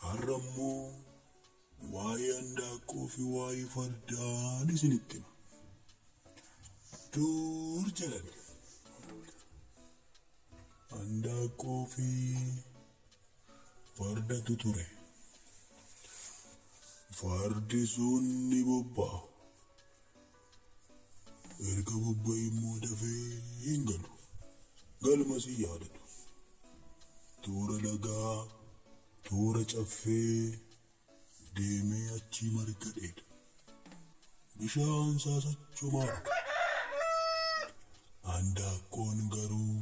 Harrammoo waa'ee handaaqqoo fi waa'ee fardaan isinitti hima. Dur jedhan handaaqqoo fi fardatu ture. Fardi sun ni bobba'a. Erga bobba'e immoo dafee hin galu. Galmas hin yaadatu. Toora lagaa, toora caffee deemee achii marga dheeda. Bishaan saasachumaa dhuga. Handaaqqoon garuu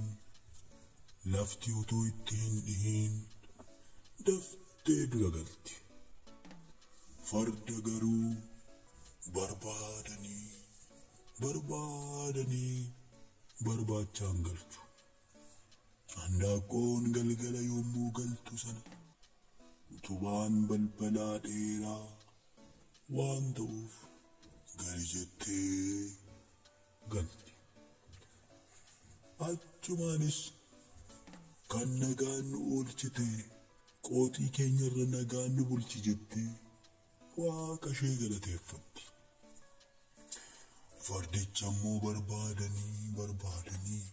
lafti utuu itti hin dhihin daftee dura galti. Farda garuu barbaachaan galchu. Handaaqqoon galgala yommuu galtu sana utubaan balbalaa dheeraa waan ta'uuf gali jettee galti. Achumaanis kan nagaan nu oolchite qooxii keenyarra nagaan nu bulchi jettee Waaqa ishee galateeffatti. Fardicha immoo barbaadanii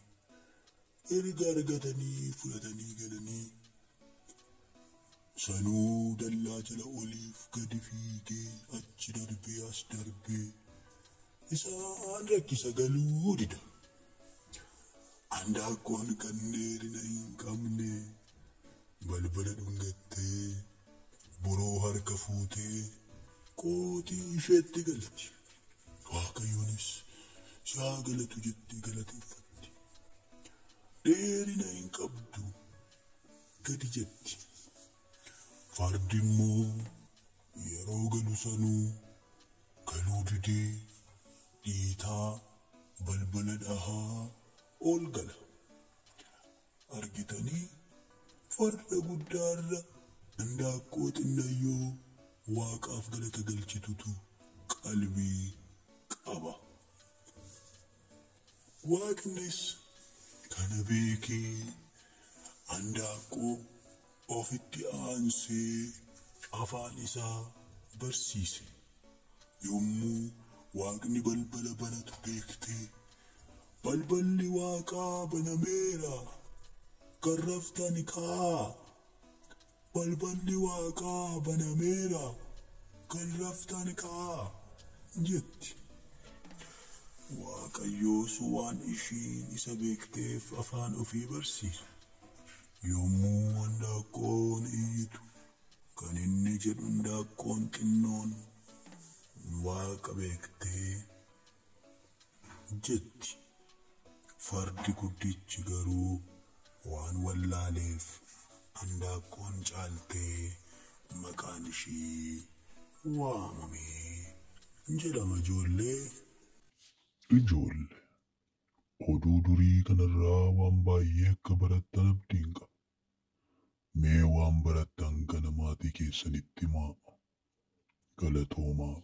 erga argatanii fudhatanii galanii sanuu dallaa jala oliif gadi fiigee achi darbee as darbee isaan rakkisa galuu dida. Handaaqqoon kan dheerina hin qabne balbala dhungattee boroo harka fuutee qooxii isheetti galti. Waaqayyoonis yaa galatu jettee galateeffatti. Dheerina hin qabdu gadi jetti. Fardi immoo yeroo galu sanuu galuu didee dhiitaa balbala dhahaa ol gala. Argitanii farda guddaarra handaaqqoo xinnayyoo Waaqaaf galata galchitutu qalbii qaba. Waaqnis kana beekee handaaqqoo ofitti aansee afaan isaa barsiise. Yommuu Waaqni balbala banatu beektee balballi Waaqaa banameera kan raftan ka'aa. Balballi Waaqaa banameera kan raftan ka'aa jetti. Waaqayyoos waan ishiin isa beekteef afaan ofii barsiisa. Yommuu handaaqqoon iyyitu kan inni jedhu handaaqqoon xinnoon Waaqa beektee jetti. Fardi guddichi garuu waan wallaaleef handaaqqoon caaltee maqaan ishii waamamee jedhama ijoollee. Ijoollee oduu durii kanarraa waan baay'ee akka barattan abdiin qaba. Mee waan barattan kana maatii keessanitti himaa. Galatoomaa.